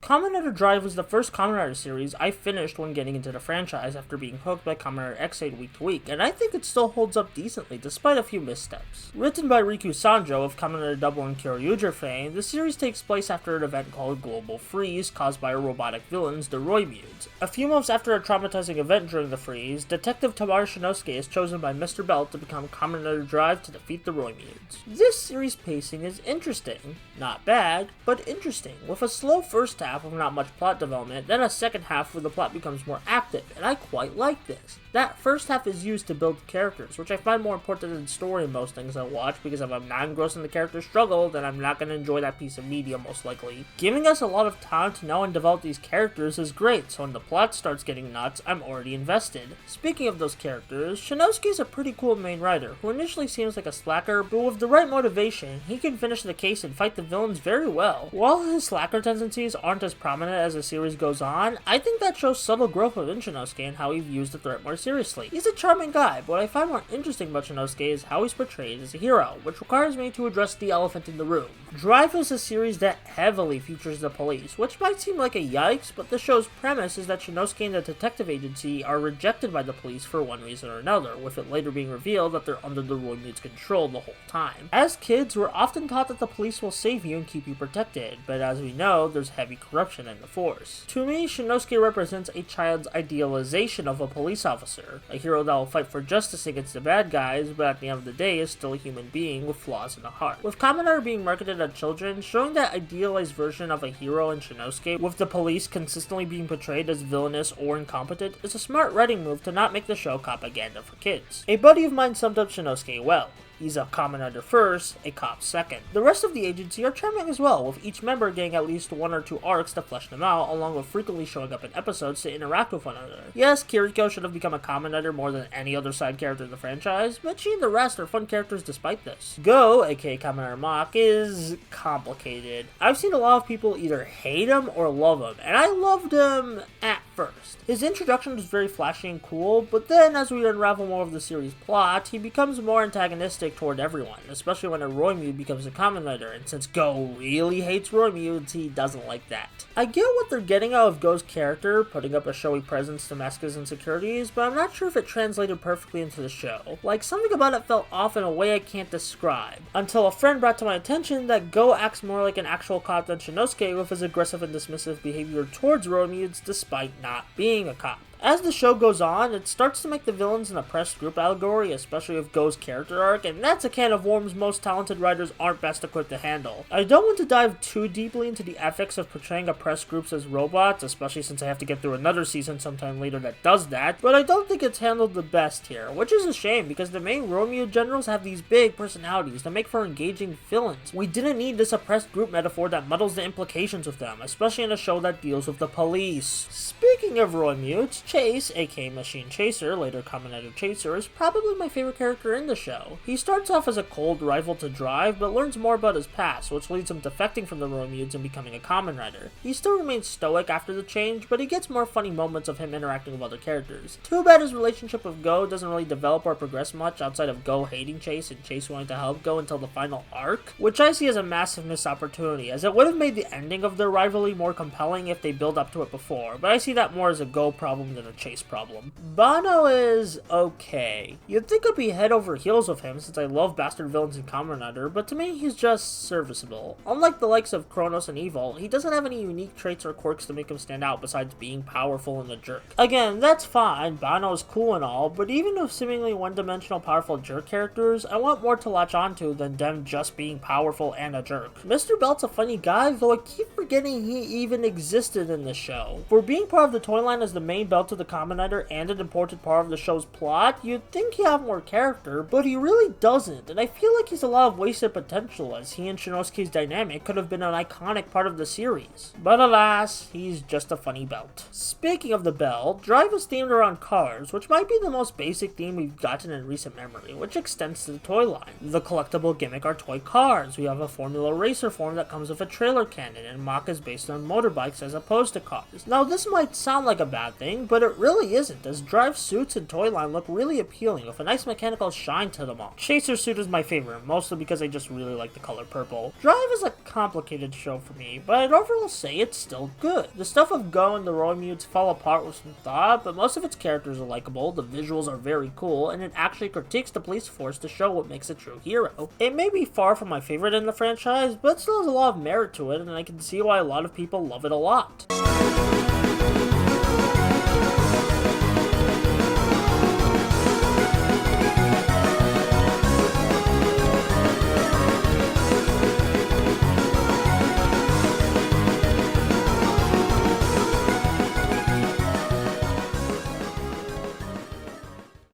Kamen Rider Drive was the first Kamen Rider series I finished when getting into the franchise after being hooked by Kamen Rider X8 week to week, and I think it still holds up decently despite a few missteps. Written by Riku Sanjo of Kamen Rider Double and Kyoryuger fame, the series takes place after an event called Global Freeze caused by robotic villains, the Roimudes. A few months after a traumatizing event during the freeze, Detective Tamara Shinosuke is chosen by Mr. Belt to become Kamen Rider Drive to defeat the Roimudes. This series pacing is interesting. Not bad, but interesting, with a slow first half with not much plot development, then a second half where the plot becomes more active, and I quite like this. That first half is used to build characters, which I find more important than story in most things I watch, because if I'm not engrossed in the character's struggle, then I'm not going to enjoy that piece of media most likely. Giving us a lot of time to know and develop these characters is great, so when the plot starts getting nuts, I'm already invested. Speaking of those characters, Shinosuke is a pretty cool main writer, who initially seems like a slacker, but with the right motivation, he can finish the case and fight the villains very well. While his slacker tendencies aren't as prominent as the series goes on, I think that shows subtle growth within Shinosuke and how he views the threat more seriously. He's a charming guy, but what I find more interesting about Shinosuke is how he's portrayed as a hero, which requires me to address the elephant in the room. Drive is a series that heavily features the police, which might seem like a yikes, but the show's premise is that Shinosuke and the detective agency are rejected by the police for one reason or another, with it later being revealed that they're under the Roimude's control the whole time. As kids, we're often taught that the police will save you and keep you protected, but as we know, there's heavy corruption in the force. To me, Shinosuke represents a child's idealization of a police officer, a hero that will fight for justice against the bad guys, but at the end of the day is still a human being with flaws in the heart. With Kamen Rider being marketed at children, showing that idealized version of a hero in Shinosuke, with the police consistently being portrayed as villainous or incompetent, is a smart writing move to not make the show propaganda for kids. A buddy of mine summed up Shinosuke well. He's a Kamen Rider first, a cop second. The rest of the agency are charming as well, with each member getting at least 1 or 2 arcs to flesh them out, along with frequently showing up in episodes to interact with one another. Yes, Kiriko should have become a Kamen Rider more than any other side character in the franchise, but she and the rest are fun characters despite this. Go, aka Kamen Rider Mach, is complicated. I've seen a lot of people either hate him or love him, and I loved him at first. His introduction was very flashy and cool, but then as we unravel more of the series' plot, he becomes more antagonistic toward everyone, especially when a Roimude becomes a Kamen Rider, and since Go really hates Roimudes, he doesn't like that. I get what they're getting out of Go's character, putting up a showy presence to mask his insecurities, but I'm not sure if it translated perfectly into the show. Like, something about it felt off in a way I can't describe, until a friend brought to my attention that Go acts more like an actual cop than Shinosuke with his aggressive and dismissive behavior towards Roimudes despite not being a cop. As the show goes on, it starts to make the villains an oppressed group allegory, especially with Go's character arc, and that's a can of worms most talented writers aren't best equipped to handle. I don't want to dive too deeply into the ethics of portraying oppressed groups as robots, especially since I have to get through another season sometime later that does that, but I don't think it's handled the best here, which is a shame because the main Roimude generals have these big personalities that make for engaging villains. We didn't need this oppressed group metaphor that muddles the implications of them, especially in a show that deals with the police. Speaking of Roimudes, Chase, aka Machine Chaser, later Kamen Rider Chaser, is probably my favorite character in the show. He starts off as a cold rival to Drive, but learns more about his past, which leads him defecting from the Roimudes and becoming a Kamen Rider. He still remains stoic after the change, but he gets more funny moments of him interacting with other characters. Too bad his relationship with Go doesn't really develop or progress much outside of Go hating Chase and Chase wanting to help Go until the final arc, which I see as a massive missed opportunity, as it would have made the ending of their rivalry more compelling if they built up to it before, but I see that more as a Go problem than a Chase problem. Bano is okay. You'd think I'd be head over heels with him since I love bastard villains in Kamen Rider, but to me he's just serviceable. Unlike the likes of Kronos and Evil, he doesn't have any unique traits or quirks to make him stand out besides being powerful and a jerk. Again, that's fine, Bano is cool and all, but even with seemingly one-dimensional powerful jerk characters, I want more to latch onto than them just being powerful and a jerk. Mr. Belt's a funny guy, though I keep forgetting he even existed in the show. For being part of the toy line as the main belt of the Kamen Rider and an important part of the show's plot, you'd think he'd have more character, but he really doesn't, and I feel like he's a lot of wasted potential as he and Shinosuke's dynamic could have been an iconic part of the series. But alas, he's just a funny belt. Speaking of the belt, Drive is themed around cars, which might be the most basic theme we've gotten in recent memory, which extends to the toy line. The collectible gimmick are toy cars. We have a Formula Racer form that comes with a trailer cannon, and Mach is based on motorbikes as opposed to cars. Now this might sound like a bad thing, but but it really isn't, as Drive's suits and toy line look really appealing with a nice mechanical shine to them all. Chaser's suit is my favorite, mostly because I just really like the color purple. Drive is a complicated show for me, but I'd overall say it's still good. The stuff of Go and the Roy-Mutes fall apart with some thought, but most of its characters are likable, the visuals are very cool, and it actually critiques the police force to show what makes a true hero. It may be far from my favorite in the franchise, but it still has a lot of merit to it, and I can see why a lot of people love it a lot.